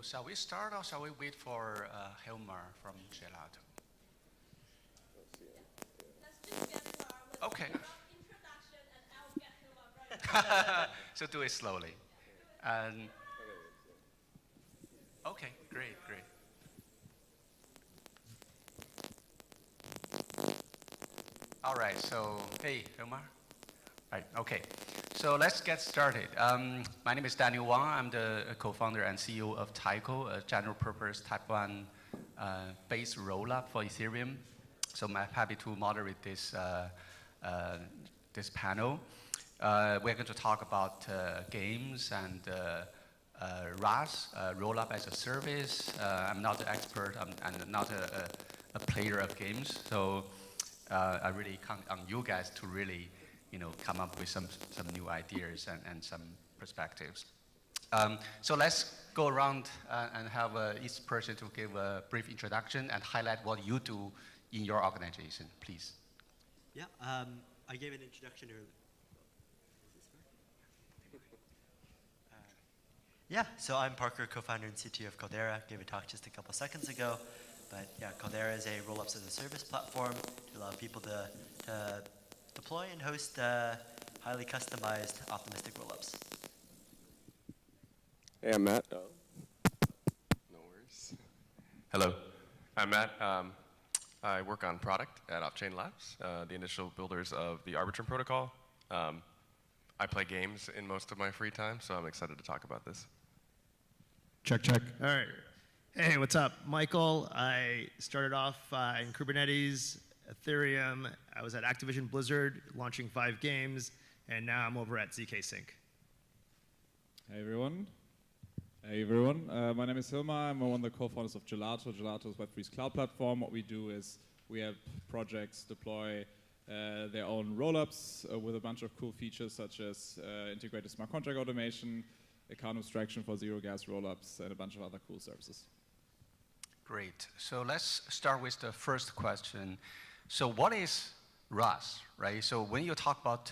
shall we start or shall we wait for Hilmar from Gelato? Let's just get started with okay. a rough introduction and I'll get Hilmar right. So do it slowly. And okay, great. All right, so hey, Hilmar. Right, okay. So let's get started. My name is Daniel Wang. I'm the co-founder and CEO of Taiko, a general purpose Type 1 based rollup for Ethereum. So I'm happy to moderate this, this panel. We're going to talk about games and Raas, rollup as a service. I'm not an expert, I'm not a player of games. So I really count on you guys to really come up with some new ideas and some perspectives. So let's go around and have each person to give a brief introduction and highlight what you do in your organization, please. Yeah, I gave an introduction earlier. Yeah, so I'm Parker, co-founder and CTO of Caldera. Gave a talk just a couple seconds ago. But yeah, Caldera is a rollups as a service platform to allow people to deploy and host highly customized optimistic rollups. Hey, I'm Matt. No worries. Hello, I'm Matt. I work on product at Offchain Labs, the initial builders of the Arbitrum protocol. I play games in most of my free time, so I'm excited to talk about this. Check. All right. Hey, what's up? Michael. I started off in Kubernetes, Ethereum. I was at Activision Blizzard launching 5 games, and now I'm over at zkSync. Hey everyone. My name is Hilmar. I'm one of the co-founders of Gelato. Gelato is Web3's cloud platform. What we do is we help projects deploy their own rollups with a bunch of cool features such as integrated smart contract automation, account abstraction for zero gas rollups, and a bunch of other cool services. Great. So let's start with the first question. So what is Raas, right? So when you talk about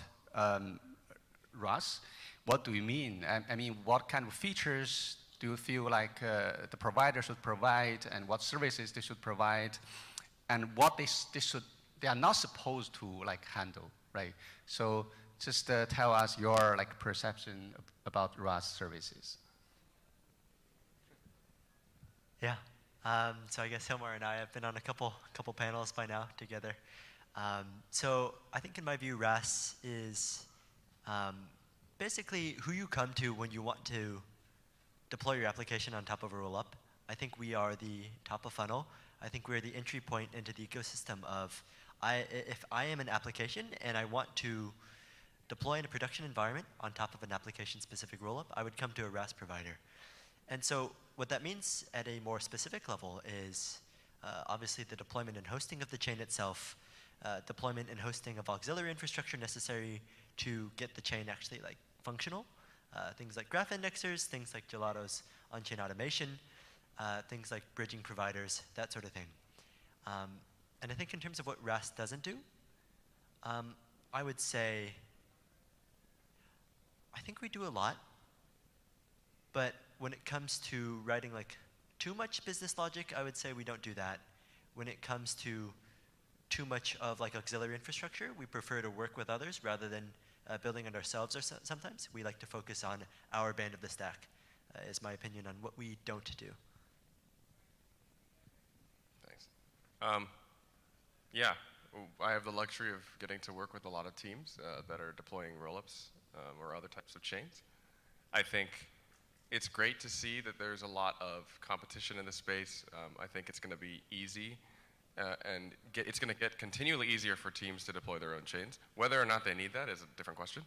Raas, what do you mean? I mean, what kind of features do you feel like the provider should provide, and what services they should provide, and what they are not supposed to handle, right? So just tell us your perception about Raas services. Yeah. So I guess Hilmar and I have been on a couple panels by now together. So I think in my view, Raas is basically who you come to when you want to deploy your application on top of a rollup. I think we are the top of funnel. I think we're the entry point into the ecosystem of if I am an application and I want to deploy in a production environment on top of an application-specific rollup, I would come to a Raas provider. And so what that means at a more specific level is obviously the deployment and hosting of the chain itself, deployment and hosting of auxiliary infrastructure necessary to get the chain actually functional. Things like graph indexers, things like Gelato's on-chain automation, things like bridging providers, that sort of thing. And I think in terms of what Raas doesn't do, I would say I think we do a lot, but when it comes to writing too much business logic, I would say we don't do that. When it comes to too much of auxiliary infrastructure, we prefer to work with others rather than building it ourselves. Or sometimes we like to focus on our band of the stack, is my opinion on what we don't do. Thanks. Yeah, I have the luxury of getting to work with a lot of teams that are deploying rollups or other types of chains. I think it's great to see that there's a lot of competition in the space. I think it's going to be easy and it's going to get continually easier for teams to deploy their own chains. Whether or not they need that is a different question.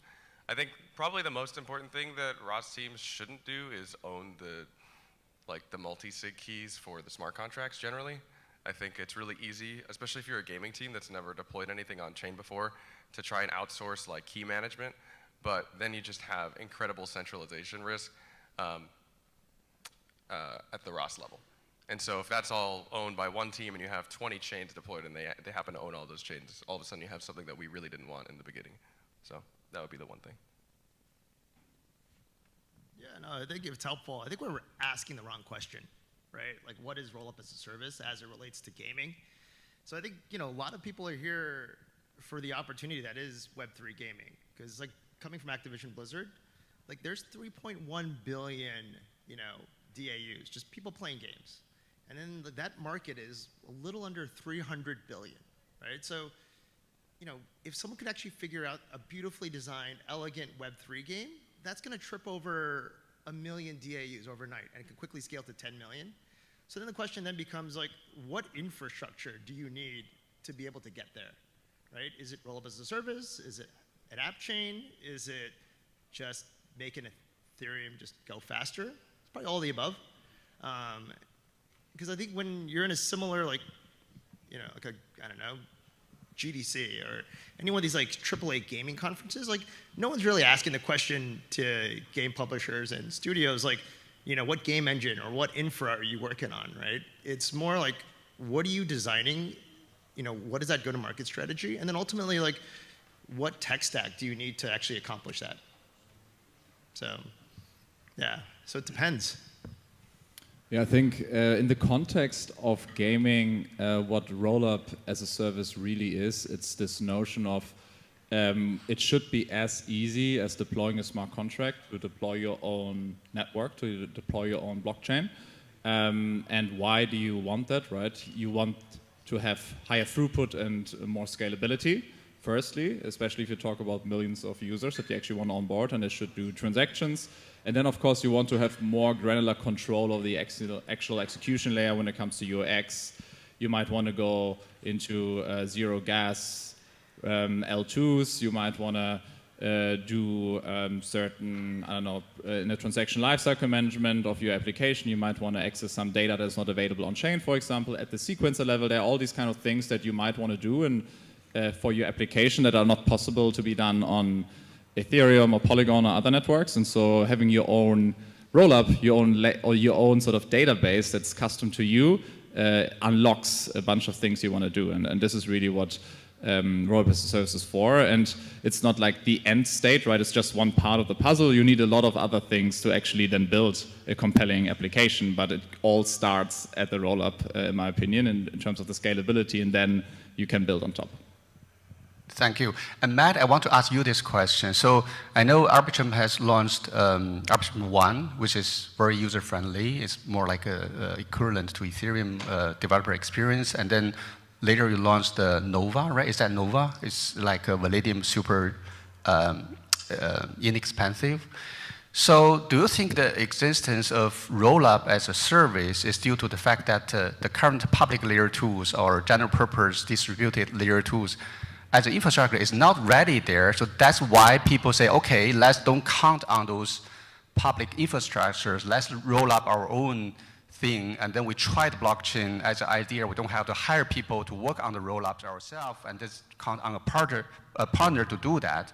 I think probably the most important thing that Raas teams shouldn't do is own the multi-sig keys for the smart contracts generally. I think it's really easy, especially if you're a gaming team that's never deployed anything on chain before, to try and outsource key management, but then you just have incredible centralization risk at the Raas level. And so if that's all owned by one team and you have 20 chains deployed and they happen to own all those chains, all of a sudden you have something that we really didn't want in the beginning. So that would be the one thing. Yeah, no, I think it's helpful. I think we're asking the wrong question, right? Like, what is roll-up as a service as it relates to gaming? So I think, a lot of people are here for the opportunity that is Web3 gaming. Because, like, coming from Activision Blizzard, like, there's 3.1 billion, DAUs, just people playing games. And then that market is a little under 300 billion, right? So, if someone could actually figure out a beautifully designed, elegant Web3 game, that's going to trip over 1 million DAUs overnight, and it can quickly scale to 10 million. So then the question then becomes, like, what infrastructure do you need to be able to get there, right? Is it roll-up as a service? Is it an app chain? Is it just making Ethereum just go faster? It's probably all of the above. Because I think when you're in a similar, like, like a, I don't know, GDC or any one of these like AAA gaming conferences, like no one's really asking the question to game publishers and studios like, what game engine or what infra are you working on, right? It's more like, what are you designing? What is that go-to-market strategy? And then ultimately, like, what tech stack do you need to actually accomplish that? So, yeah, so it depends. Yeah, I think in the context of gaming, what roll-up as a service really is, it's this notion of it should be as easy as deploying a smart contract to deploy your own network, to deploy your own blockchain. And why do you want that, right? You want to have higher throughput and more scalability, firstly, especially if you talk about millions of users that you actually want on board and they should do transactions. And then, of course, you want to have more granular control of the actual execution layer when it comes to UX. You might want to go into zero gas L2s. You might want to do certain, I don't know, in the transaction lifecycle management of your application, you might want to access some data that's not available on chain, for example. At the sequencer level, there are all these kind of things that you might want to do and for your application that are not possible to be done on Ethereum or Polygon or other networks, and so having your own roll-up, your own sort of database that's custom to you unlocks a bunch of things you want to do, and this is really what roll-up as a service is for. And it's not like the end state, right? It's just one part of the puzzle. You need a lot of other things to actually then build a compelling application, but it all starts at the roll-up, in my opinion, in terms of the scalability, and then you can build on top. Thank you. And Matt, I want to ask you this question. So I know Arbitrum has launched Arbitrum 1, which is very user-friendly. It's more like a equivalent to Ethereum developer experience. And then later you launched the Nova, right? Is that Nova? It's like a Validium super inexpensive. So do you think the existence of rollup as a service is due to the fact that the current public layer 2s or general purpose distributed layer 2s as an infrastructure is not ready there, so that's why people say, okay, let's don't count on those public infrastructures, let's roll up our own thing, and then we try the blockchain as an idea. We don't have to hire people to work on the roll-ups ourselves, and just count on a partner to do that.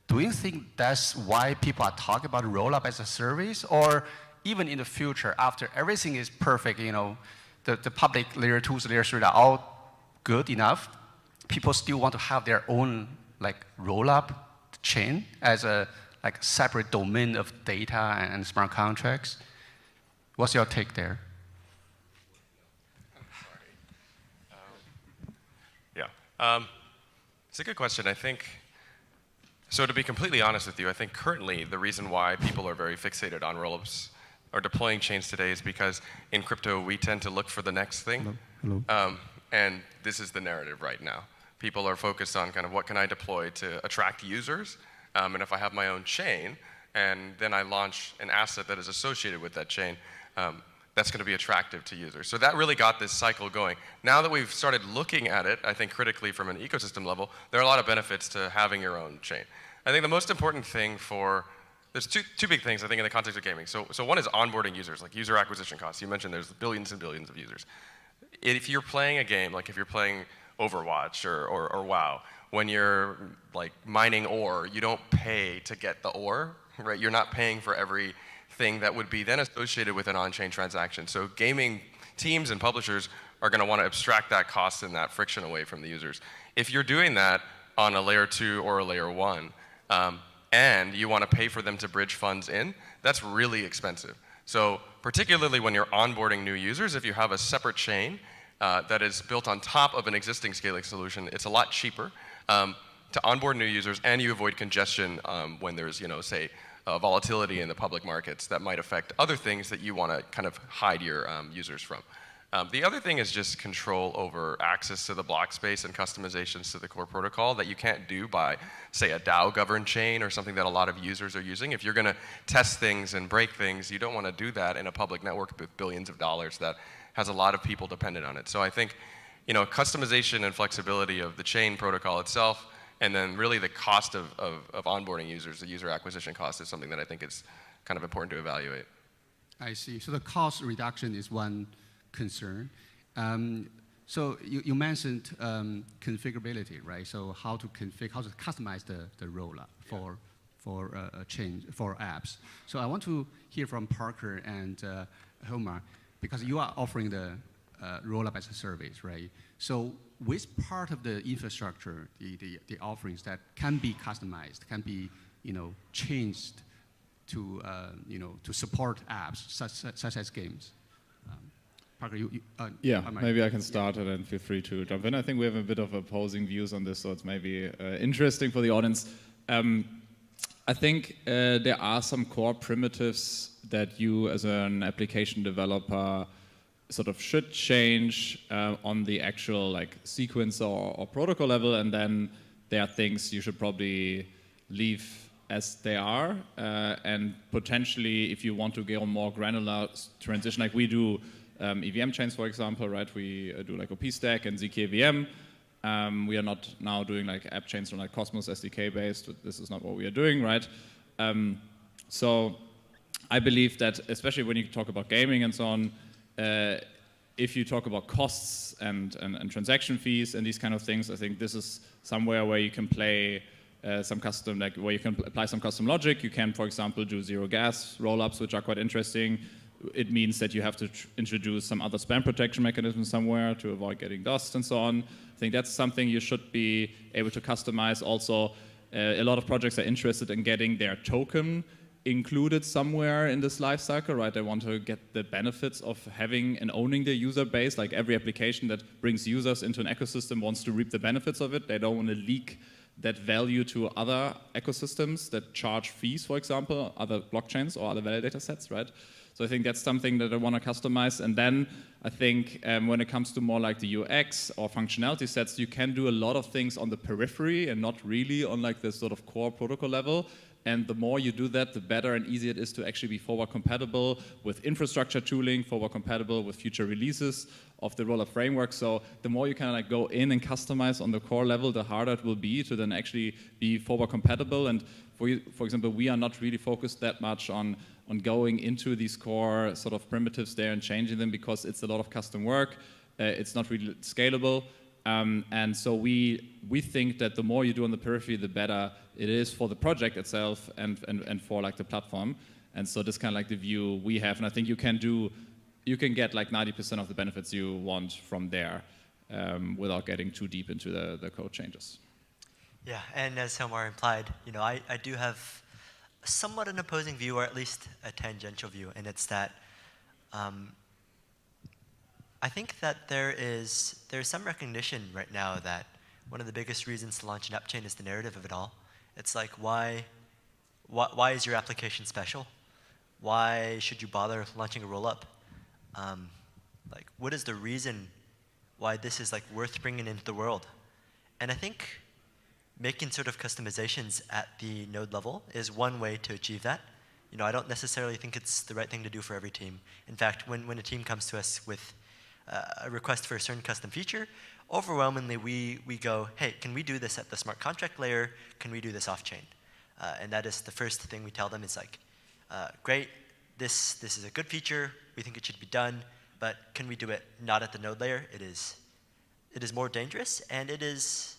Do you think that's why people are talking about roll-up as a service? Or even in the future, after everything is perfect, the public layer 2s, layer 3 are all good enough, people still want to have their own roll-up chain as a separate domain of data and smart contracts. What's your take there? It's a good question. I think, so to be completely honest with you, I think currently the reason why people are very fixated on roll-ups or deploying chains today is because in crypto we tend to look for the next thing. Hello. And this is the narrative right now. People are focused on kind of what can I deploy to attract users, and if I have my own chain, and then I launch an asset that is associated with that chain, that's going to be attractive to users. So that really got this cycle going. Now that we've started looking at it, I think critically from an ecosystem level, there are a lot of benefits to having your own chain. I think the most important thing there's two big things I think in the context of gaming. So one is onboarding users, like user acquisition costs. You mentioned there's billions and billions of users. If you're playing a game, like if you're playing Overwatch or WoW, when you're mining ore, you don't pay to get the ore, right? You're not paying for everything that would be then associated with an on-chain transaction. So gaming teams and publishers are going to want to abstract that cost and that friction away from the users. If you're doing that on a layer 2 or a layer 1, and you want to pay for them to bridge funds in, that's really expensive. So particularly when you're onboarding new users, if you have a separate chain that is built on top of an existing scaling solution, it's a lot cheaper to onboard new users, and you avoid congestion when there's, say, volatility in the public markets that might affect other things that you want to kind of hide your users from. The other thing is just control over access to the block space and customizations to the core protocol that you can't do by, say, a DAO-governed chain or something that a lot of users are using. If you're going to test things and break things, you don't want to do that in a public network with billions of dollars that has a lot of people dependent on it. So I think, customization and flexibility of the chain protocol itself, and then really the cost of onboarding users, the user acquisition cost, is something that I think is kind of important to evaluate. I see. So the cost reduction is one concern. So you mentioned configurability, right? So how to customize the rollup for a change for apps. So I want to hear from Parker and Hilmar, because you are offering the rollup as a service, right? So which part of the infrastructure, the offerings that can be customized, can be changed to to support apps such as games? Parker, yeah, maybe I can start and then feel free to jump in. I think we have a bit of opposing views on this, so it's maybe interesting for the audience. I think there are some core primitives that you as an application developer sort of should change on the actual sequence or protocol level, and then there are things you should probably leave as they are, and potentially if you want to go more granular transition, like we do EVM chains, for example, right? We do OP stack and zkVM. We are not now doing app chains on Cosmos SDK based. This is not what we are doing, right? So I believe that especially when you talk about gaming and so on, if you talk about costs and transaction fees and these kind of things, I think this is somewhere where you can play some custom, where you can apply some custom logic. You can, for example, do zero gas rollups, which are quite interesting. It means that you have to introduce some other spam protection mechanism somewhere to avoid getting dust and so on. I think that's something you should be able to customize. Also, a lot of projects are interested in getting their token included somewhere in this life cycle, right? They want to get the benefits of having and owning their user base. Like every application that brings users into an ecosystem wants to reap the benefits of it. They don't want to leak that value to other ecosystems that charge fees, for example, other blockchains or other validator sets, right? So I think that's something that I want to customize. And then I think when it comes to more the UX or functionality sets, you can do a lot of things on the periphery and not really on the sort of core protocol level. And the more you do that, the better and easier it is to actually be forward compatible with infrastructure tooling, forward compatible with future releases of the rollup framework. So the more you can go in and customize on the core level, the harder it will be to then actually be forward compatible. And for example, we are not really focused that much on going into these core sort of primitives there and changing them, because it's a lot of custom work. It's not really scalable. And so we think that the more you do on the periphery, the better it is for the project itself and for the platform. And so this kind of the view we have. And I think you can get 90% of the benefits you want from there without getting too deep into the code changes. Yeah, and as Hilmar implied, I do have somewhat an opposing view, or at least a tangential view, and it's that I think that there's some recognition right now that one of the biggest reasons to launch an app chain is the narrative of it all. It's why is your application special? Why should you bother launching a rollup? What is the reason why this is worth bringing into the world? And I think making sort of customizations at the node level is one way to achieve that. I don't necessarily think it's the right thing to do for every team. In fact, when a team comes to us with a request for a certain custom feature, overwhelmingly we go, hey, can we do this at the smart contract layer? Can we do this off-chain? And that is the first thing we tell them is great, this is a good feature, we think it should be done, but can we do it not at the node layer? It is more dangerous, and it is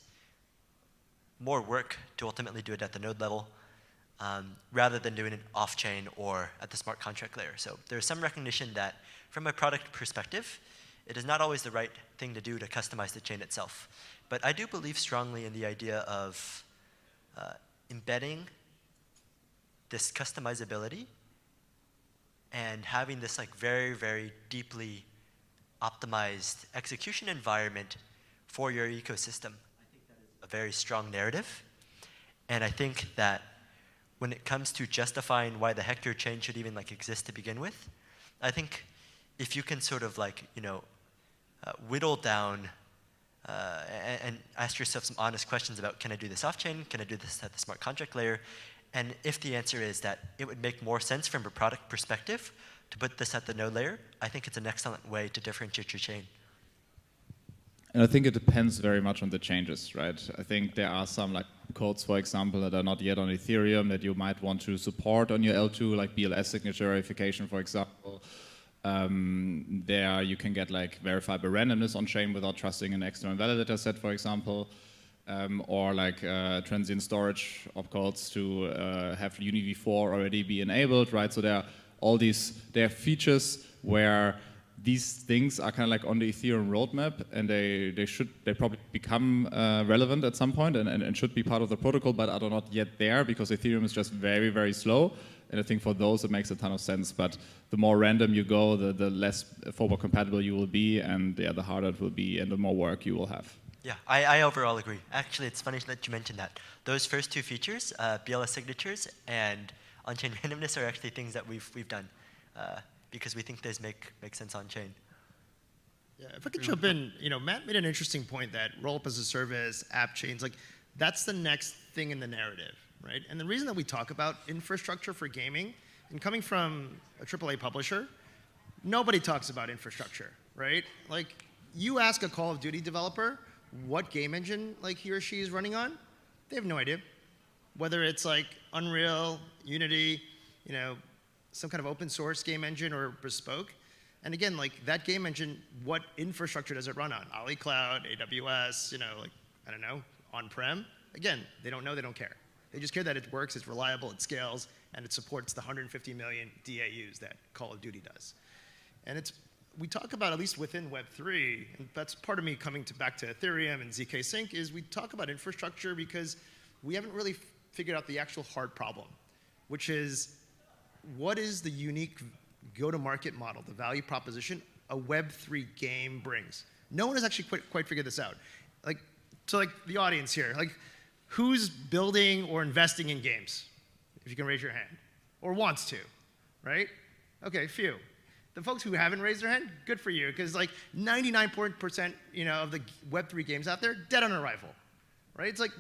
more work to ultimately do it at the node level rather than doing it off-chain or at the smart contract layer. So there's some recognition that from a product perspective, it is not always the right thing to do to customize the chain itself. But I do believe strongly in the idea of embedding this customizability and having this like very, very deeply optimized execution environment for your ecosystem. I think that is a very strong narrative. And I think that when it comes to justifying why the Hector chain should even like exist to begin with, I think if you can sort of like, whittle down and ask yourself some honest questions about, can I do this off-chain? Can I do this at the smart contract layer? And if the answer is that it would make more sense from a product perspective to put this at the node layer, I think it's an excellent way to differentiate your chain. And I think it depends very much on the changes, right? I think there are some like codes, for example, that are not yet on Ethereum that you might want to support on your L2, like BLS signature verification, for example. There you can get like verifiable randomness on chain without trusting an external validator set, for example, or like transient storage opcodes to have UniV4 already be enabled, right? So there are features where these things are kind of like on the Ethereum roadmap, and they probably become relevant at some point and should be part of the protocol, but are not yet there because Ethereum is just very, very slow. And I think for those it makes a ton of sense. But the more random you go, the less forward compatible you will be, and the harder it will be, and the more work you will have. Yeah, I overall agree. Actually, it's funny that you mentioned that. Those first two features, BLS signatures and on-chain randomness, are actually things that we've done because we think those make sense on-chain. Yeah, if I could jump in, Matt made an interesting point that roll-up as a service, app chains, like that's the next thing in the narrative, right? And the reason that we talk about infrastructure for gaming, and coming from a AAA publisher, nobody talks about infrastructure, right? Like, you ask a Call of Duty developer what game engine like he or she is running on, they have no idea. Whether it's like Unreal, Unity, some kind of open source game engine or bespoke. And again, like that game engine, what infrastructure does it run on? Ali Cloud, AWS, I don't know, on-prem? Again, they don't know, they don't care. They just care that it works, it's reliable, it scales, and it supports the 150 million DAUs that Call of Duty does. And we talk about, at least within Web3, and that's part of me coming back to Ethereum and zkSync, is we talk about infrastructure because we haven't really figured out the actual hard problem, which is what is the unique go-to-market model, the value proposition a Web3 game brings? No one has actually quite figured this out. So the audience here, who's building or investing in games? If you can raise your hand. Or wants to, right? Okay, few. The folks who haven't raised their hand, good for you, because 99% of the Web3 games out there, dead on arrival, right? It's like,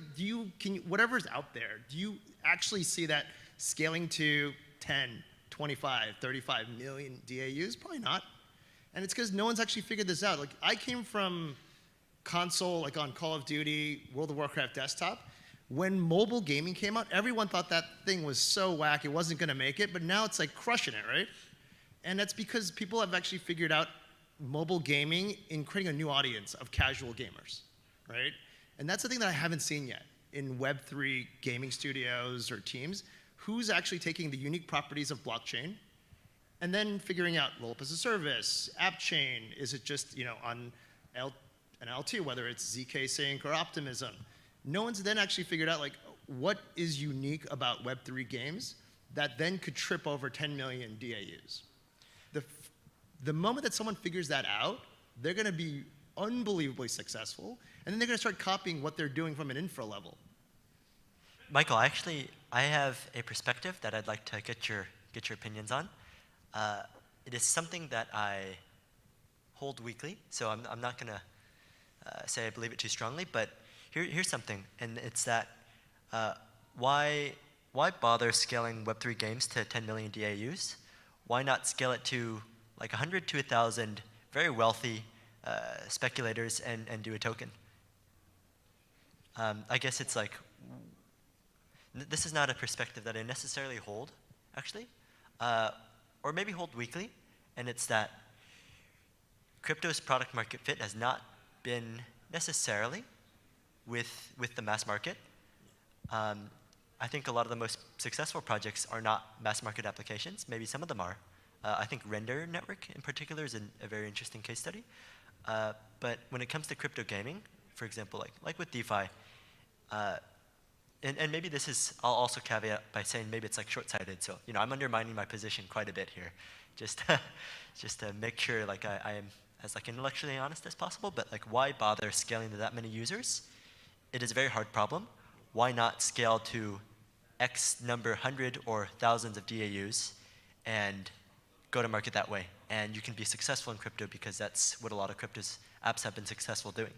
whatever's out there, do you actually see that scaling to 10, 25, 35 million DAUs? Probably not. And it's because no one's actually figured this out. I came from console, on Call of Duty, World of Warcraft desktop. When mobile gaming came out, everyone thought that thing was so whack, it wasn't going to make it, but now it's crushing it, right? And that's because people have actually figured out mobile gaming in creating a new audience of casual gamers, right? And that's the thing that I haven't seen yet in Web3 gaming studios or teams. Who's actually taking the unique properties of blockchain and then figuring out roll-up as a service, app chain, is it just on an L2, whether it's zkSync or Optimism? No one's then actually figured out what is unique about Web3 games that then could trip over 10 million DAUs. The moment that someone figures that out, they're going to be unbelievably successful, and then they're going to start copying what they're doing from an infra level. Michael, actually, I have a perspective that I'd like to get your opinions on. It is something that I hold weakly, so I'm not going to say I believe it too strongly, but here's something, and it's that why bother scaling Web3 games to 10 million DAUs? Why not scale it to 100 to 1,000 very wealthy speculators and do a token? I guess it's this is not a perspective that I necessarily hold, actually, or maybe hold weakly, and it's that crypto's product market fit has not been necessarily with the mass market. I think a lot of the most successful projects are not mass market applications. Maybe some of them are. I think Render Network in particular is a very interesting case study. But when it comes to crypto gaming, for example, like with DeFi, and maybe this is, I'll also caveat by saying maybe it's like short-sighted. So, I'm undermining my position quite a bit here. Just to make sure like I am as like intellectually honest as possible, but like why bother scaling to that many users? It is a very hard problem. Why not scale to X number, 100 or thousands of DAUs and go to market that way? And you can be successful in crypto because that's what a lot of crypto apps have been successful doing.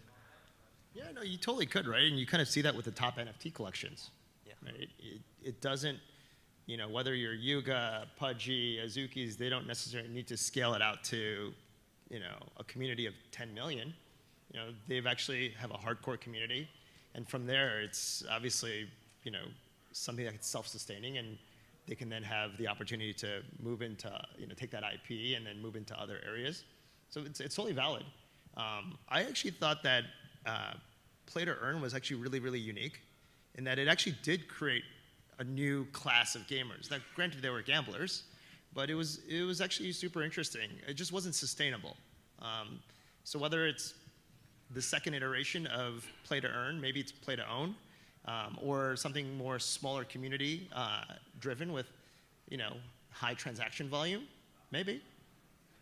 Yeah, no, you totally could, right? And you kind of see that with the top NFT collections. Yeah. Right? It doesn't, whether you're Yuga, Pudgy, Azuki's, they don't necessarily need to scale it out to, a community of 10 million. They've actually have a hardcore community. And from there, it's obviously, something that's self-sustaining, and they can then have the opportunity to move into, take that IP and then move into other areas. So it's totally valid. I actually thought that play to earn was actually really, really unique in that it actually did create a new class of gamers. Now, granted, they were gamblers, but it was actually super interesting. It just wasn't sustainable. So whether it's the second iteration of play to earn, maybe it's play to own, or something more smaller community driven with, high transaction volume, maybe.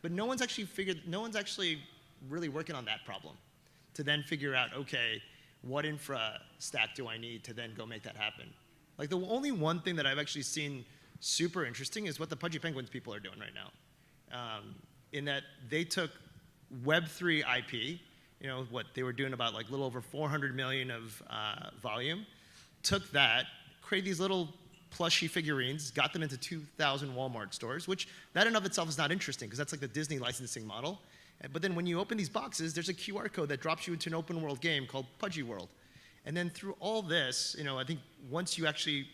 But no one's actually really working on that problem to then figure out, okay, what infra stack do I need to then go make that happen? Like the only one thing that I've actually seen super interesting is what the Pudgy Penguins people are doing right now. In that they took Web3 IP, what they were doing about like a little over 400 million of volume, took that, created these little plushy figurines, got them into 2,000 Walmart stores, which that in of itself is not interesting because that's like the Disney licensing model. But then when you open these boxes, there's a QR code that drops you into an open world game called Pudgy World. And then through all this, I think once you actually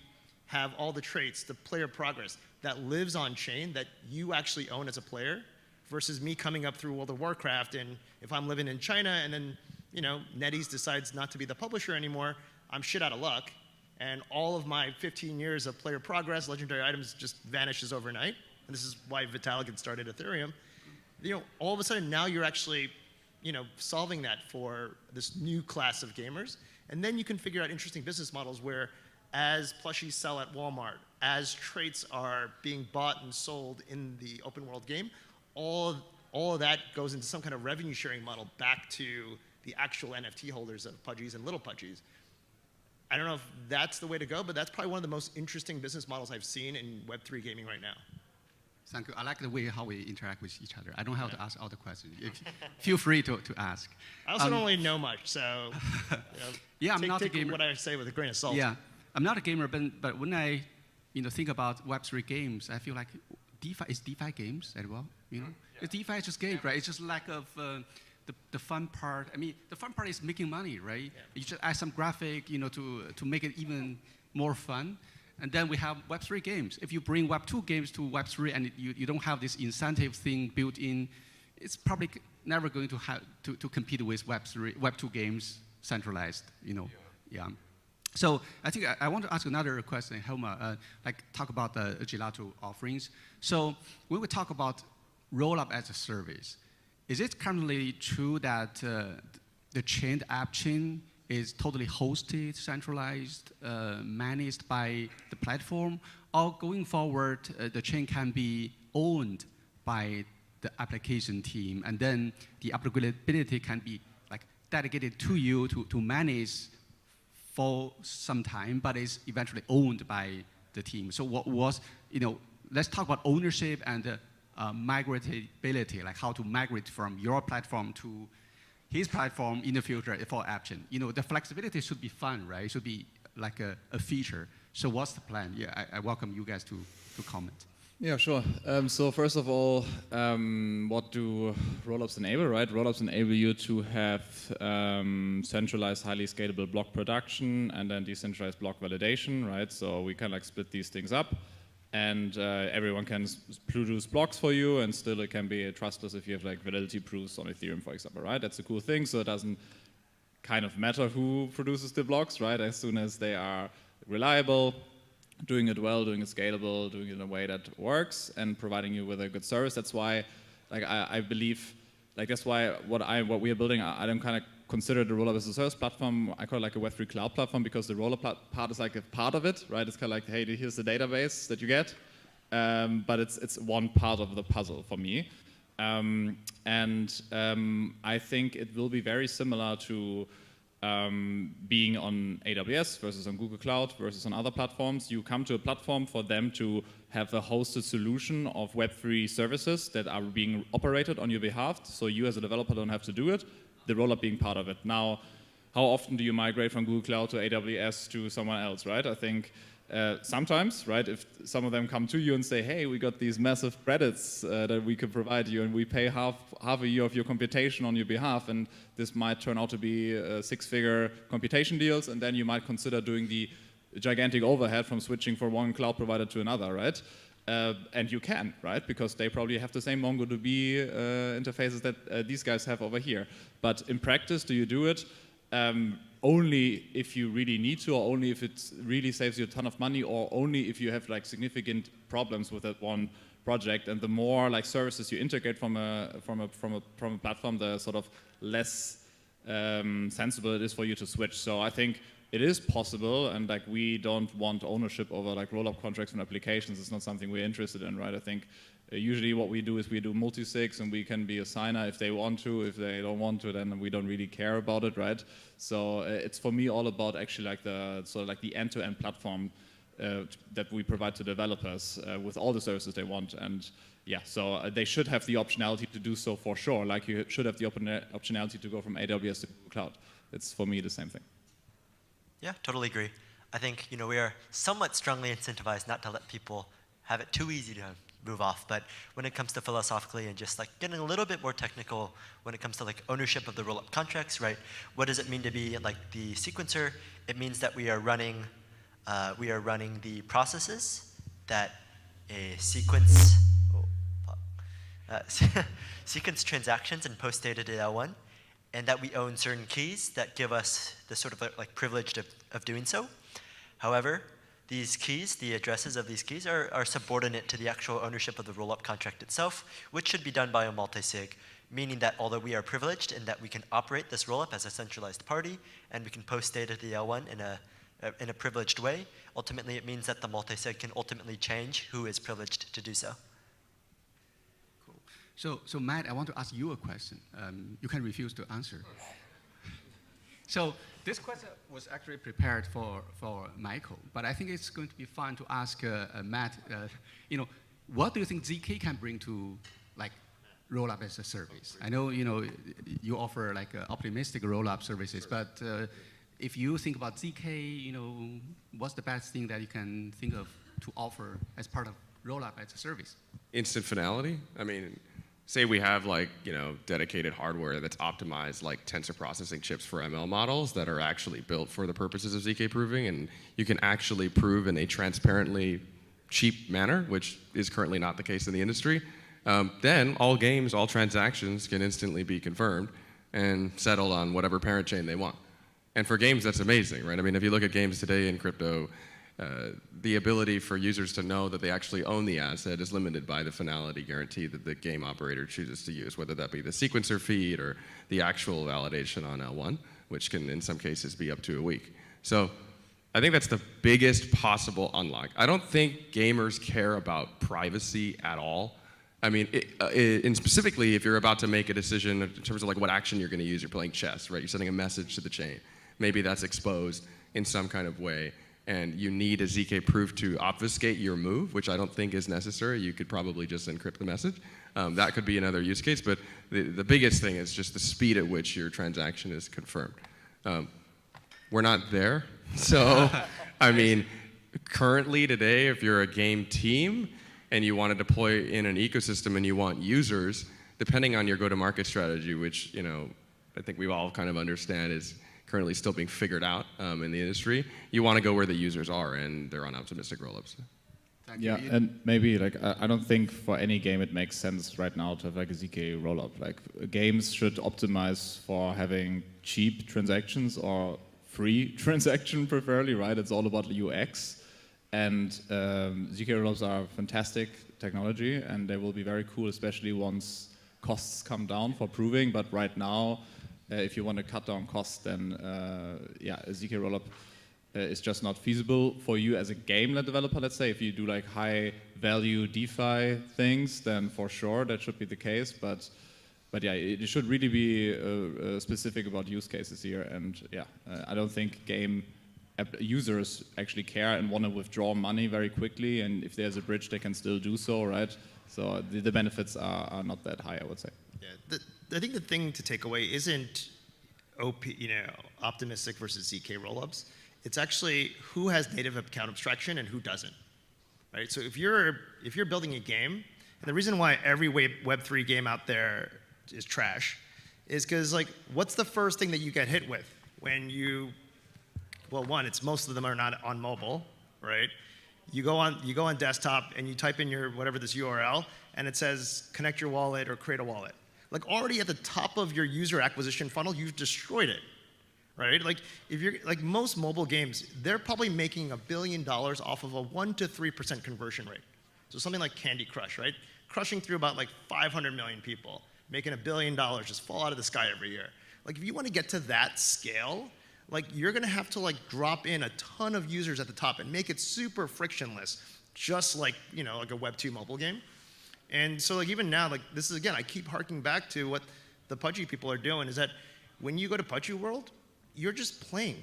have all the traits, the player progress that lives on chain that you actually own as a player versus me coming up through World of Warcraft, and if I'm living in China and then, NetEase decides not to be the publisher anymore, I'm shit out of luck. And all of my 15 years of player progress, legendary items just vanishes overnight. And this is why Vitalik had started Ethereum. All of a sudden now you're actually, solving that for this new class of gamers. And then you can figure out interesting business models where as plushies sell at Walmart, as traits are being bought and sold in the open world game, all of that goes into some kind of revenue sharing model back to the actual NFT holders of Pudgies and little Pudgies. I don't know if that's the way to go, but that's probably one of the most interesting business models I've seen in Web3 gaming right now. Thank you. I like the way how we interact with each other. I don't have to ask all the questions. Feel free to ask. I also don't really know much, so yeah, I'm not a take gamer. what I say with a grain of salt. Yeah, I'm not a gamer, but when I think about Web3 games, I feel like DeFi games as well. It's DeFi is just games, right? It's just lack of the fun part. I mean, the fun part is making money, right? Yeah. You just add some graphic, to make it even more fun. And then we have Web3 games. If you bring Web2 games to Web3 and you don't have this incentive thing built in, it's probably never going to have to compete with Web2 games centralized, Yeah. So I think I want to ask another question, Hilmar, talk about the Gelato offerings. So when we talk about roll-up as a service, is it currently true that the chain, the app chain, is totally hosted, centralized, managed by the platform, or going forward, the chain can be owned by the application team, and then the applicability can be dedicated to you to manage for some time, but is eventually owned by the team. So what was, let's talk about ownership and migratability, how to migrate from your platform to his platform in the future for AppChain. The flexibility should be fun, right? It should be like a feature. So what's the plan? Yeah, I welcome you guys to comment. Yeah, sure. So first of all, what do rollups enable, right? Rollups enable you to have centralized, highly scalable block production and then decentralized block validation, right? So we can split these things up. And everyone can produce blocks for you, and still it can be trustless if you have validity proofs on Ethereum, for example, right? That's a cool thing. So it doesn't kind of matter who produces the blocks, right? As soon as they are reliable, doing it well, doing it scalable, doing it in a way that works, and providing you with a good service. That's why, I believe, that's why what we are building, I don't kind of consider the rollup as a service platform. I call it like a Web3 cloud platform because the rollup part is like a part of it, right? It's kind of like, hey, here's the database that you get, but it's one part of the puzzle for me. I think it will be very similar to being on AWS versus on Google Cloud versus on other platforms. You come to a platform for them to have a hosted solution of Web3 services that are being operated on your behalf, so you as a developer don't have to do it, the rollup being part of it. Now, how often do you migrate from Google Cloud to AWS to someone else, right? I think sometimes, right, if some of them come to you and say, hey, we got these massive credits that we could provide you and we pay half a year of your computation on your behalf, and this might turn out to be six-figure computation deals, and then you might consider doing the gigantic overhead from switching from one cloud provider to another, right? And you can, right? Because they probably have the same MongoDB interfaces that these guys have over here. But in practice, do you do it? Only if you really need to, or only if it really saves you a ton of money, or only if you have like significant problems with that one project. And the more like services you integrate from a platform, the sort of less sensible it is for you to switch. So I think it is possible, and like we don't want ownership over like roll-up contracts and applications. It's not something we're interested in, right? I think usually what we do is we do multi-sigs, and we can be a signer if they want to. If they don't want to, then we don't really care about it, right? So it's for me all about actually like the sort of like the end-to-end platform that we provide to developers with all the services they want. And yeah, so they should have the optionality to do so for sure. Like you should have the optionality to go from AWS to Google Cloud. It's for me the same thing. Yeah, totally agree. I think we are somewhat strongly incentivized not to let people have it too easy to move off. But when it comes to philosophically and just like getting a little bit more technical, when it comes to like ownership of the roll-up contracts, right? What does it mean to be like the sequencer? It means that we are running the processes that a sequence sequence transactions and post data to L1. And that we own certain keys that give us the sort of like privilege of doing so. However, these keys, the addresses of these keys are subordinate to the actual ownership of the rollup contract itself, which should be done by a multi-sig, meaning that although we are privileged in that we can operate this rollup as a centralized party and we can post data to the L1 in a privileged way, ultimately it means that the multi-sig can ultimately change who is privileged to do so. So Matt, I want to ask you a question. You can refuse to answer. So this question was actually prepared for Michael, but I think it's going to be fun to ask Matt. What do you think ZK can bring to like rollup as a service? I know you offer like optimistic rollup services, but if you think about ZK, what's the best thing that you can think of to offer as part of rollup as a service? Instant finality. I mean, say we have like, dedicated hardware that's optimized like tensor processing chips for ML models that are actually built for the purposes of ZK proving, and you can actually prove in a transparently cheap manner, which is currently not the case in the industry. Then all games, all transactions can instantly be confirmed and settled on whatever parent chain they want. And for games, that's amazing, right? I mean, if you look at games today in crypto, the ability for users to know that they actually own the asset is limited by the finality guarantee that the game operator chooses to use, whether that be the sequencer feed or the actual validation on L1, which can in some cases be up to a week. So I think that's the biggest possible unlock. I don't think gamers care about privacy at all. I mean, and specifically if you're about to make a decision in terms of like what action you're going to use, you're playing chess, right? You're sending a message to the chain. Maybe that's exposed in some kind of way, and you need a ZK proof to obfuscate your move, which I don't think is necessary. You could probably just encrypt the message. That could be another use case, but the biggest thing is just the speed at which your transaction is confirmed. We're not there, so I mean, currently today, if you're a game team and you want to deploy in an ecosystem and you want users, depending on your go-to-market strategy, which I think we all kind of understand is currently still being figured out in the industry, you want to go where the users are, and they're on optimistic rollups. Yeah, and maybe like I don't think for any game it makes sense right now to have like a ZK rollup. Like games should optimize for having cheap transactions or free transaction preferably, right? It's all about UX. And ZK rollups are fantastic technology, and they will be very cool, especially once costs come down for proving. But right now, if you want to cut down costs, then yeah, a zk rollup is just not feasible for you as a game developer. Let's say if you do like high value DeFi things, then for sure that should be the case. But yeah, it should really be specific about use cases here. And yeah, I don't think game users actually care and want to withdraw money very quickly. And if there's a bridge, they can still do so, right? So the benefits are not that high, I would say. Yeah, I think the thing to take away isn't optimistic versus zk rollups. It's actually who has native account abstraction and who doesn't, right? So if you're building a game, and the reason why every Web3 game out there is trash is because like, what's the first thing that you get hit with when you, well, one, it's most of them are not on mobile, right? You go on desktop and you type in your whatever this URL and it says connect your wallet or create a wallet. Like already at the top of your user acquisition funnel, you've destroyed it, right? Like if you're like most mobile games, they're probably making $1 billion off of a 1 to 3% conversion rate. So something like Candy Crush, right? Crushing through about like 500 million people, making $1 billion just fall out of the sky every year. Like if you want to get to that scale, like you're going to have to like drop in a ton of users at the top and make it super frictionless, just like, you know, like a Web 2 mobile game. And so like even now, like this is again, I keep harking back to what the Pudgy people are doing is that when you go to Pudgy World, you're just playing,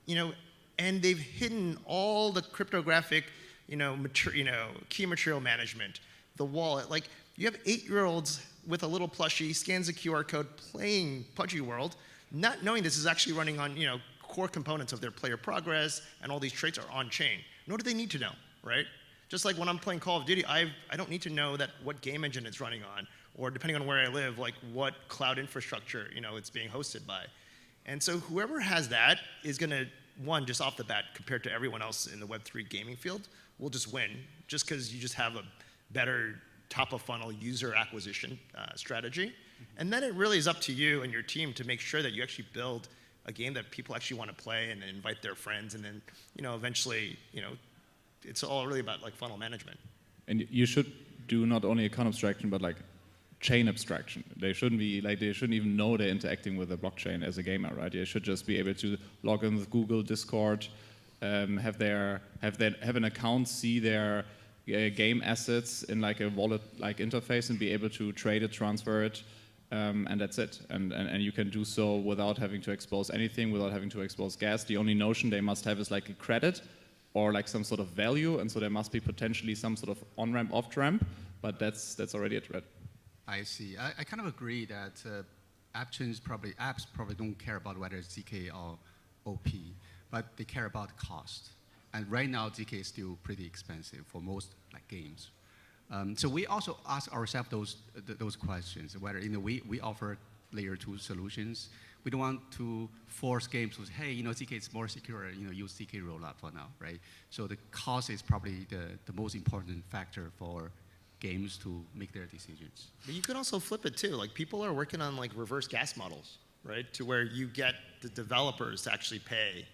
you know, and they've hidden all the cryptographic, key material management, the wallet. Like you have 8-year-olds with a little plushie, scans a QR code, playing Pudgy World, not knowing this is actually running on, core components of their player progress, and all these traits are on chain. Nor do they need to know, right? Just like when I'm playing Call of Duty, I don't need to know that what game engine it's running on, or depending on where I live, like what cloud infrastructure, it's being hosted by. And so whoever has that is gonna, one, just off the bat, compared to everyone else in the Web3 gaming field, will just win, just because you just have a better top of funnel user acquisition strategy. And then it really is up to you and your team to make sure that you actually build a game that people actually want to play and then invite their friends, and then, eventually, it's all really about like funnel management. And you should do not only account abstraction, but like chain abstraction. They shouldn't be like, they shouldn't even know they're interacting with a blockchain as a gamer, right? They should just be able to log in with Google, Discord, have an account, see their game assets in like a wallet-like interface, and be able to trade it, transfer it, and that's it. And you can do so without having to expose anything, without having to expose gas. The only notion they must have is like a credit or like some sort of value, and so there must be potentially some sort of on-ramp, off-ramp, but that's already a threat. I see. I kind of agree that apps probably don't care about whether it's ZK or OP, but they care about cost. And right now, ZK is still pretty expensive for most like games. So we also ask ourselves those questions, whether we offer layer 2 solutions. We don't want to force games to say, hey, ZK is more secure, use ZK rollup for now, right? So the cost is probably the most important factor for games to make their decisions. But you could also flip it too. Like people are working on like reverse gas models, right? To where you get the developers to actually pay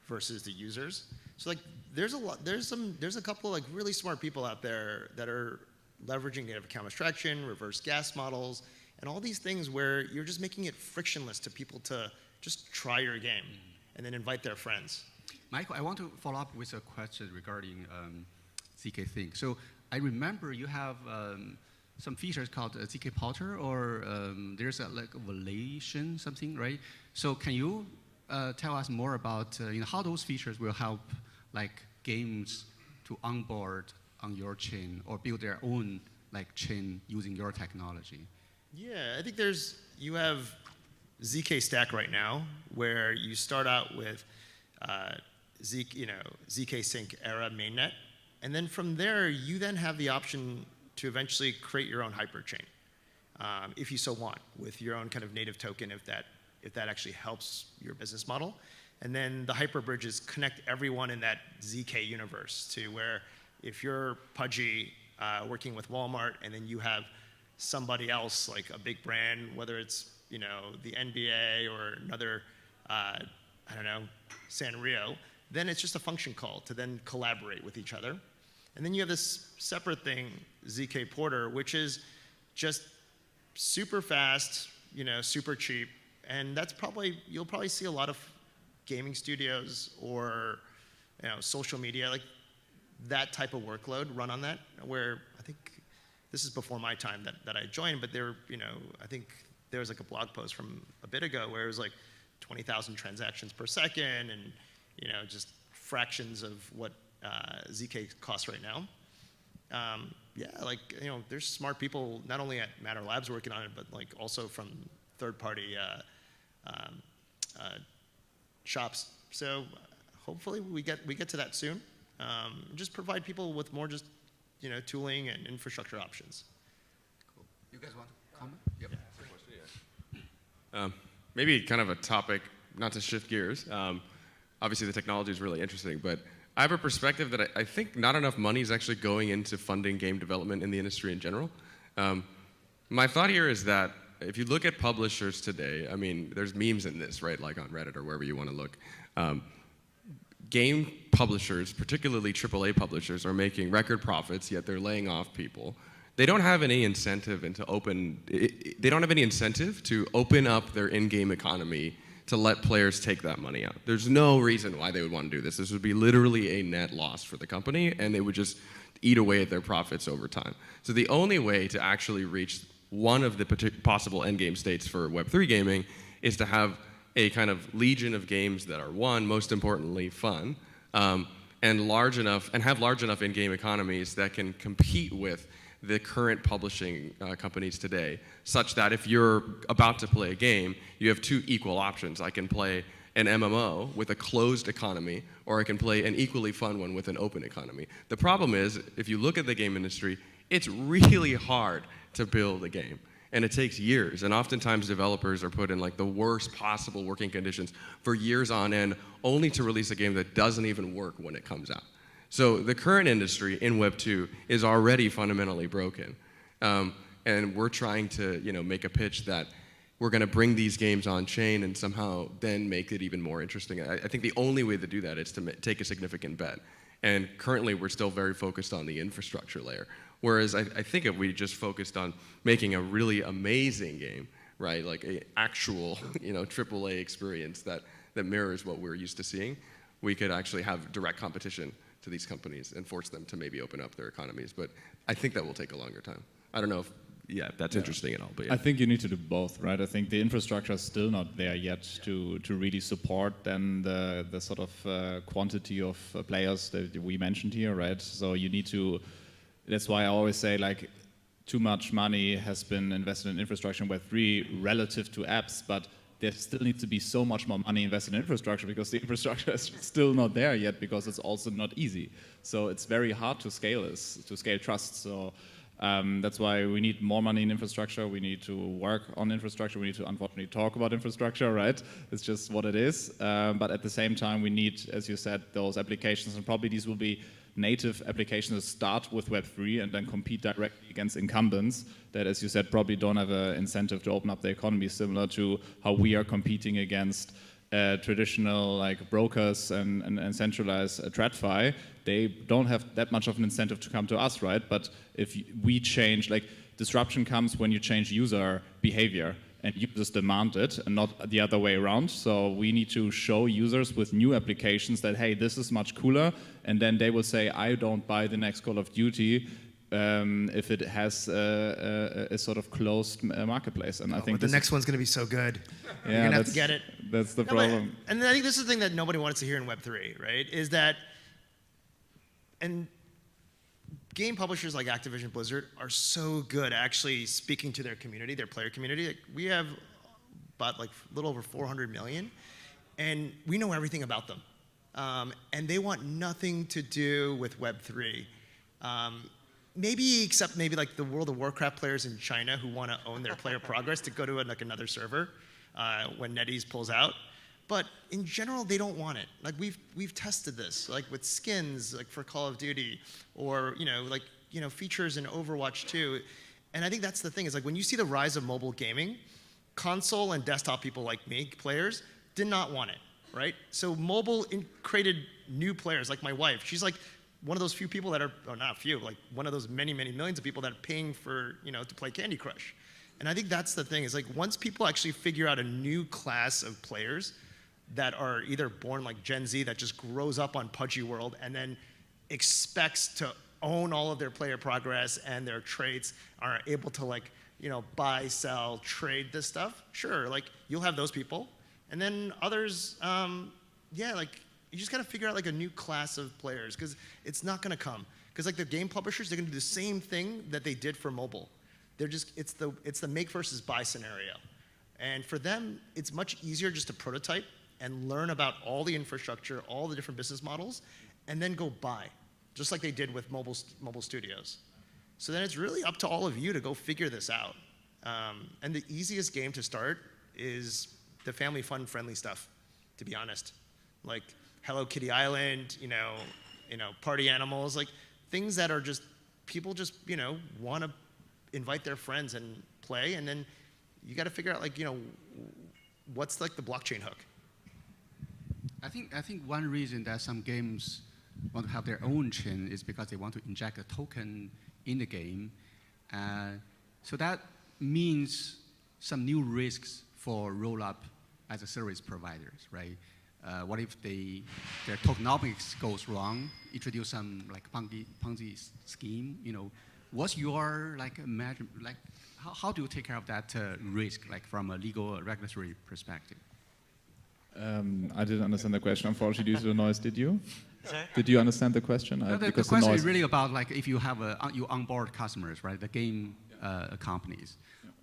versus the users. So like there's a couple like really smart people out there that are leveraging native account abstraction, reverse gas models, and all these things where you're just making it frictionless to people to just try your game and then invite their friends. Michael, I want to follow up with a question regarding zkSync. So I remember you have some features called zk Potter, or there's like a validation something, right? So can you tell us more about how those features will help like games to onboard on your chain or build their own like chain using your technology? Yeah, I think you have ZK Stack right now, where you start out with zkSync era mainnet, and then from there you then have the option to eventually create your own hyperchain, if you so want, with your own kind of native token, if that actually helps your business model. And then the hyperbridges connect everyone in that ZK universe to where if you're Pudgy working with Walmart, and then you have somebody else like a big brand, whether it's the NBA or another Sanrio, then it's just a function call to then collaborate with each other. And then you have this separate thing, ZK Porter, which is just super fast, super cheap, And that's you'll probably see a lot of gaming studios or social media, like that type of workload run on that, where I think this is before my time that I joined, but I think there was like a blog post from a bit ago where it was like 20,000 transactions per second and, just fractions of what zk costs right now. There's smart people not only at Matter Labs working on it, but like also from third-party shops. So hopefully we get to that soon. Just provide people with more just tooling and infrastructure options. Cool. You guys want to comment? Yep. Maybe kind of a topic, not to shift gears. Obviously, the technology is really interesting, but I have a perspective that I think not enough money is actually going into funding game development in the industry in general. My thought here is that if you look at publishers today, I mean, there's memes in this, right? Like on Reddit or wherever you want to look. Game publishers, particularly AAA publishers, are making record profits, yet they're laying off people. They don't have any incentive to open up their in-game economy to let players take that money out. There's no reason why they would want to do this. This would be literally a net loss for the company, and they would just eat away at their profits over time. So the only way to actually reach one of the possible endgame states for Web3 gaming is to have a kind of legion of games that are, one, most importantly, fun, and have large enough in-game economies that can compete with the current publishing companies today, such that if you're about to play a game, you have two equal options. I can play an MMO with a closed economy, or I can play an equally fun one with an open economy. The problem is, if you look at the game industry, it's really hard to build a game. And it takes years, and oftentimes developers are put in like the worst possible working conditions for years on end, only to release a game that doesn't even work when it comes out. So the current industry in Web 2 is already fundamentally broken. And we're trying to make a pitch that we're going to bring these games on chain and somehow then make it even more interesting. I think the only way to do that is to take a significant bet. And currently we're still very focused on the infrastructure layer. Whereas I think if we just focused on making a really amazing game, right, like an actual AAA experience that mirrors what we're used to seeing, we could actually have direct competition to these companies and force them to maybe open up their economies. But I think that will take a longer time. I don't know if that's interesting at all. But yeah. I think you need to do both, right? I think the infrastructure is still not there yet to really support then the sort of quantity of players that we mentioned here, right? So you need to, that's why I always say like too much money has been invested in infrastructure in Web3 relative to apps, but there still needs to be so much more money invested in infrastructure because the infrastructure is still not there yet because it's also not easy. So it's very hard to scale this, to scale trust. So that's why we need more money in infrastructure. We need to work on infrastructure. We need to unfortunately talk about infrastructure, right? It's just what it is. But at the same time, we need, as you said, those applications, and probably these will be native applications that start with Web3 and then compete directly against incumbents that, as you said, probably don't have an incentive to open up the economy, similar to how we are competing against traditional like brokers and centralized TradFi. They don't have that much of an incentive to come to us, right? But if we change, like disruption comes when you change user behavior and users demand it and not the other way around. So we need to show users with new applications that, hey, this is much cooler. And then they will say, I don't buy the next Call of Duty if it has a sort of closed marketplace. And I think the next one's going to be so good. Yeah, you're going to have to get it. That's the problem. And I think this is the thing that nobody wants to hear in Web3, right? Is that, and game publishers like Activision Blizzard are so good at actually speaking to their community, their player community. Like, we have about like a little over 400 million, and we know everything about them. And they want nothing to do with Web3. Maybe except maybe like the World of Warcraft players in China who want to own their player progress to go to like another server when NetEase pulls out. But in general, they don't want it. Like we've tested this, like with skins, like for Call of Duty, or features in Overwatch 2. And I think that's the thing is like when you see the rise of mobile gaming, console and desktop people like me, players, did not want it, right? So mobile created new players, like my wife. She's like one of those few people that are, or not few, like one of those many, many millions of people that are paying for, to play Candy Crush. And I think that's the thing, is like once people actually figure out a new class of players that are either born like Gen Z that just grows up on Pudgy World and then expects to own all of their player progress and their traits, are able to like, you know, buy, sell, trade this stuff, sure, like you'll have those people. And then others, yeah, like you just gotta figure out like a new class of players, because it's not gonna come. Because like the game publishers, they're gonna do the same thing that they did for mobile. They're just, it's the make versus buy scenario. And for them, it's much easier just to prototype and learn about all the infrastructure, all the different business models, and then go buy, just like they did with mobile studios. So then it's really up to all of you to go figure this out. And the easiest game to start is the family fun friendly stuff, to be honest. Like Hello Kitty Island, you know, party animals, like things that are just, people just, you know, want to invite their friends and play, and then you got to figure out like, you know, what's like the blockchain hook. I think one reason that some games want to have their own chain is because they want to inject a token in the game. So that means some new risks for roll-up as a service providers, right? What if their tokenomics goes wrong, introduce some like Ponzi scheme, you know? What's your like imagine, like how do you take care of that risk, like from a legal or regulatory perspective? I didn't understand the question, unfortunately, due to the noise. Did you? Sorry? Did you understand the question? The question is really about like if you have you onboard customers, right? The game companies.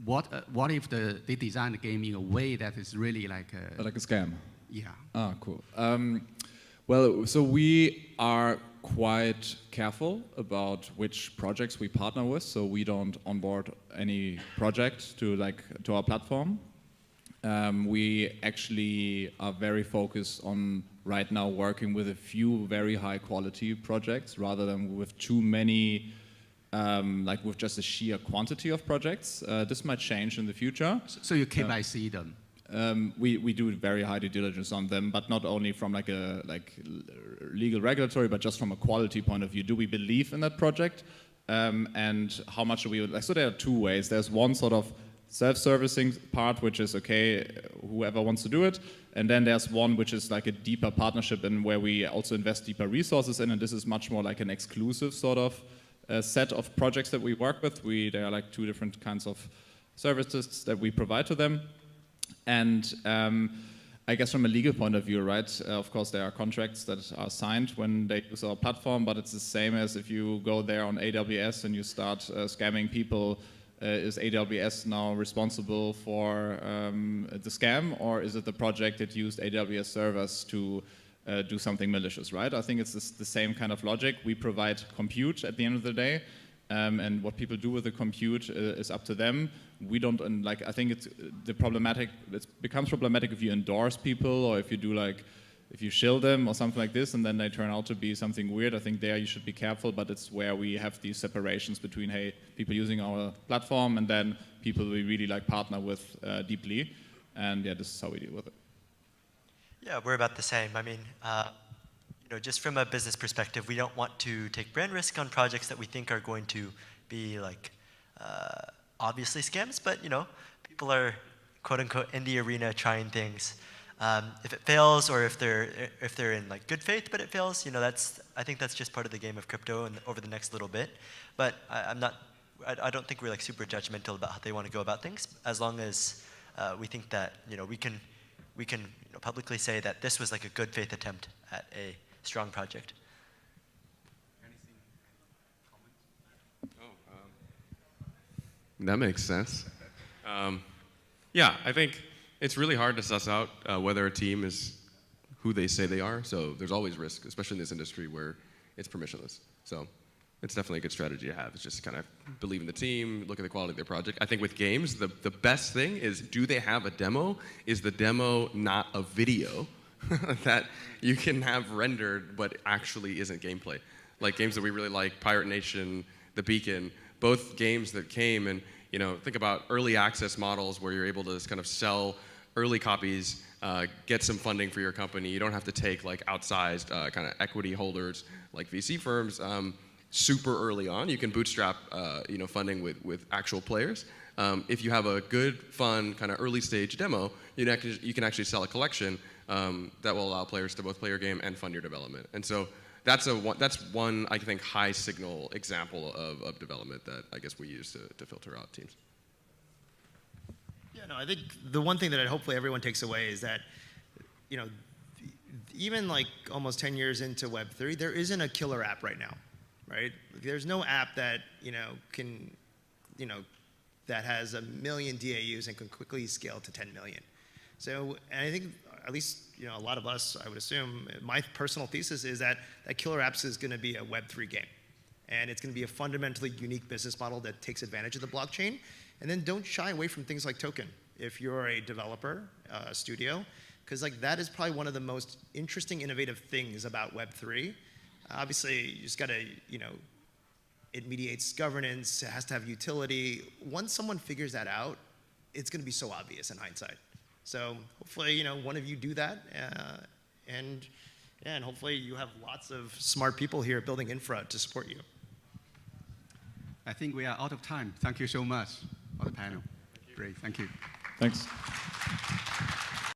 What if they design the game in a way that is really like a scam? Yeah. Ah, cool. Well, so we are quite careful about which projects we partner with. So we don't onboard any project to our platform. We actually are very focused on right now working with a few very high quality projects rather than with too many, like with just a sheer quantity of projects. This might change in the future. So you KYC them? We do very high due diligence on them, but not only from like legal regulatory, but just from a quality point of view. Do we believe in that project? And how much do we like? So there are two ways. There's one sort of self-servicing part, which is okay, whoever wants to do it. And then there's one which is like a deeper partnership and where we also invest deeper resources in, and this is much more like an exclusive sort of set of projects that we work with. There are like two different kinds of services that we provide to them. And I guess from a legal point of view, right, of course there are contracts that are signed when they use our platform, but it's the same as if you go there on AWS and you start scamming people. Is AWS now responsible for the scam, or is it the project that used AWS servers to do something malicious, right? I think it's the same kind of logic. We provide compute at the end of the day, and what people do with the compute is up to them. We don't, and like I think it becomes problematic if you endorse people or if you do like, if you shill them or something like this and then they turn out to be something weird. I think there you should be careful, but it's where we have these separations between, hey, people using our platform and then people we really like partner with deeply. And yeah, this is how we deal with it. Yeah, we're about the same. I mean, you know, just from a business perspective, we don't want to take brand risk on projects that we think are going to be like obviously scams, but you know, people are quote unquote in the arena trying things. If it fails, or if they're in like good faith, but it fails, you know, I think that's just part of the game of crypto and over the next little bit. But I don't think we're like super judgmental about how they want to go about things, as long as we think that, you know, we can you know, publicly say that this was like a good faith attempt at a strong project. That makes sense. Yeah, I think it's really hard to suss out whether a team is who they say they are. So there's always risk, especially in this industry where it's permissionless. So it's definitely a good strategy to have. It's just kind of believe in the team, look at the quality of their project. I think with games, the best thing is, do they have a demo? Is the demo not a video that you can have rendered but actually isn't gameplay? Like games that we really like, Pirate Nation, The Beacon, both games that came and, you know, think about early access models where you're able to just kind of sell early copies, get some funding for your company. You don't have to take like outsized kind of equity holders like VC firms. super early on. You can bootstrap funding with actual players. If you have a good, fun, kind of early stage demo, you can actually sell a collection that will allow players to both play your game and fund your development. And so that's one I think high signal example of development that I guess we use to filter out teams. Yeah, no, I think the one thing that hopefully everyone takes away is that, even like almost 10 years into Web3, there isn't a killer app right now, right? There's no app that, can, that has 1 million DAUs and can quickly scale to 10 million. So, and I think at least, a lot of us, I would assume, my personal thesis is that killer apps is going to be a Web3 game. And it's going to be a fundamentally unique business model that takes advantage of the blockchain. And then don't shy away from things like token if you're a developer, a studio, because that is probably one of the most interesting, innovative things about Web3. Obviously, you just got to, it mediates governance, it has to have utility. Once someone figures that out, it's going to be so obvious in hindsight. So hopefully, one of you do that, and hopefully you have lots of smart people here building infra to support you. I think we are out of time. Thank you so much for the panel. Great, thank you. Thanks.